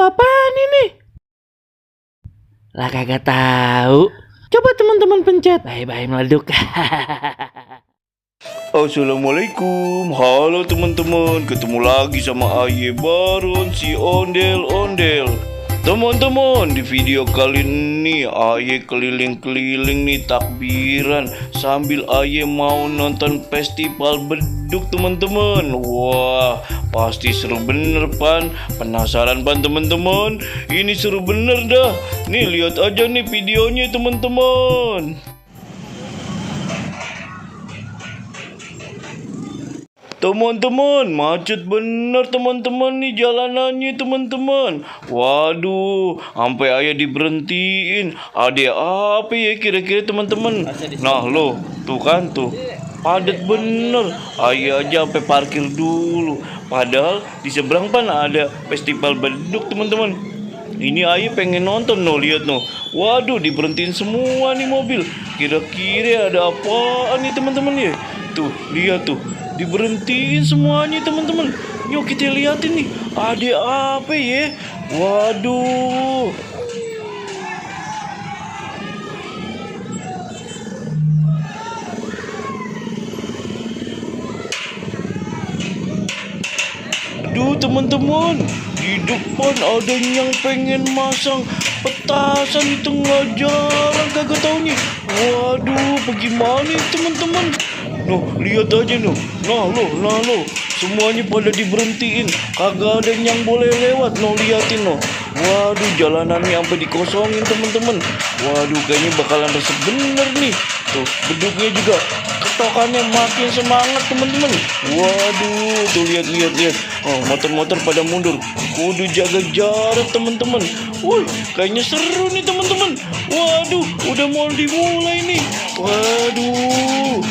apaan ini? Lah kagak tahu. Coba teman-teman pencet. Bye-bye meleduk. Assalamualaikum, halo teman-teman, ketemu lagi sama Aye Baron si ondel-ondel. Teman-teman, di video kali ini Aye keliling-keliling nih takbiran sambil Aye mau nonton festival beduk teman-teman. Wah, pasti seru bener Pan. Penasaran Pan teman-teman? Ini seru bener dah. Nih lihat aja nih videonya teman-teman. Teman-teman, macet bener teman-teman nih jalanannya teman-teman. Waduh, sampai Ayah diberhentiin. Ada apa ya kira-kira teman-teman? Nah lo, tuh kan tuh. Padat bener. Ayah aja sampai parkir dulu. Padahal di seberang Pan ada festival beduk teman-teman. Ini Ayah pengen nonton no, lihat no. Waduh, diberhentiin semua nih mobil. Kira-kira ada apaan nih teman-teman ya? Tuh, lihat tuh. Diberhentiin semuanya teman-teman. Yuk kita liatin nih. Ada apa ya? Waduh. Aduh teman-teman, di depan ada yang pengen masang petasan di tengah jalan, kagak taunya. Waduh, bagaimana nih teman-teman? Noh, lihat aja noh. Nah lo, semuanya pada diberhentiin. Kagak ada yang boleh lewat. Noh, liatin noh. Waduh, jalanannya sampai dikosongin teman-teman. Waduh, kayaknya bakalan resep bener nih. Tuh, beduknya juga ketokannya makin semangat teman-teman. Waduh, tuh lihat. Oh, motor-motor pada mundur. Kudu jaga jarak teman-teman. Wih, kayaknya seru nih teman-teman. Waduh, udah mau dimulai nih. Waduh.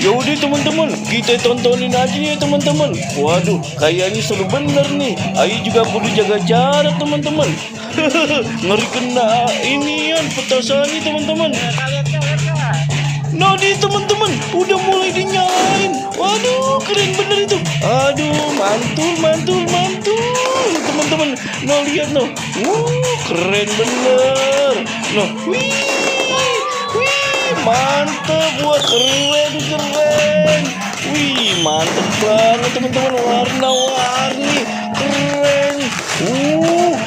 Ya udah teman-teman, kita tontonin aja ya teman-teman. Waduh, kayaknya seru bener nih. Ayo juga kudu jaga jarak teman-teman. Ngeri kena inian petasannya teman-teman. Nah di teman-teman, udah mulai dinyalain. Waduh, keren bener itu. Aduh, mantul teman-teman. Nah lihat no. Keren bener. Nah, wih, mantep. Wah, keren. Wih, mantep banget teman-teman. Warna-warni, keren.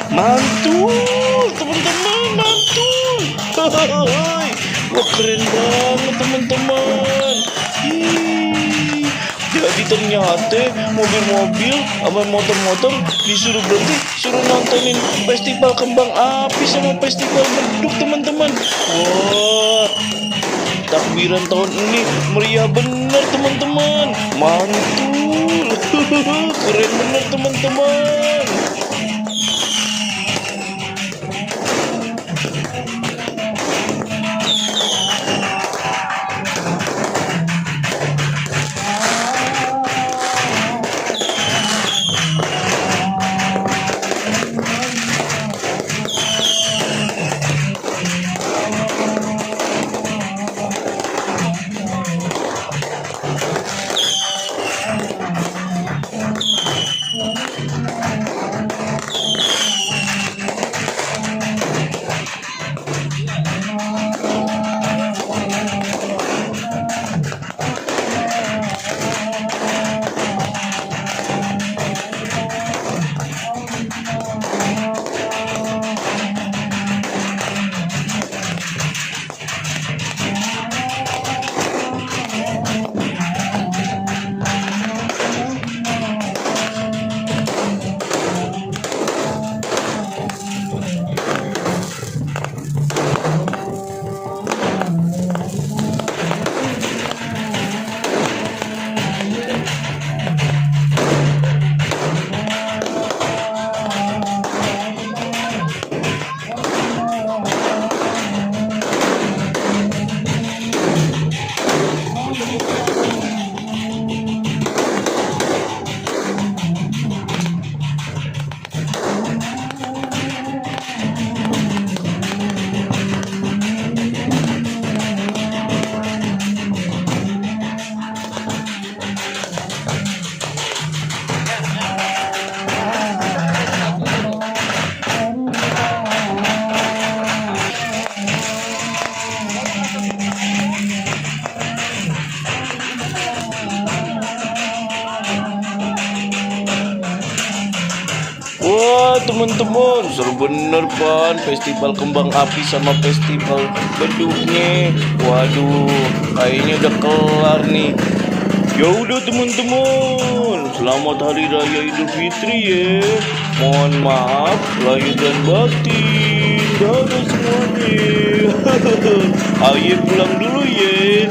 Mantul teman-teman, mantul. Wah, keren banget teman-teman. Jadi ternyata mobil-mobil sama motor-motor disuruh berhenti, suruh nontonin festival kembang api sama festival beduk teman-teman. Wah, takbiran tahun ini meriah bener teman-teman. Mantul. Keren bener teman-teman. teman-teman, seru bener pan festival kembang api sama festival beduknya. Waduh, kayaknya udah kelar nih. Ya udah teman-teman, selamat Hari Raya Idul Fitri ya. Mohon maaf lahir dan batin. Dadah semuanya. Ayo pulang dulu ya.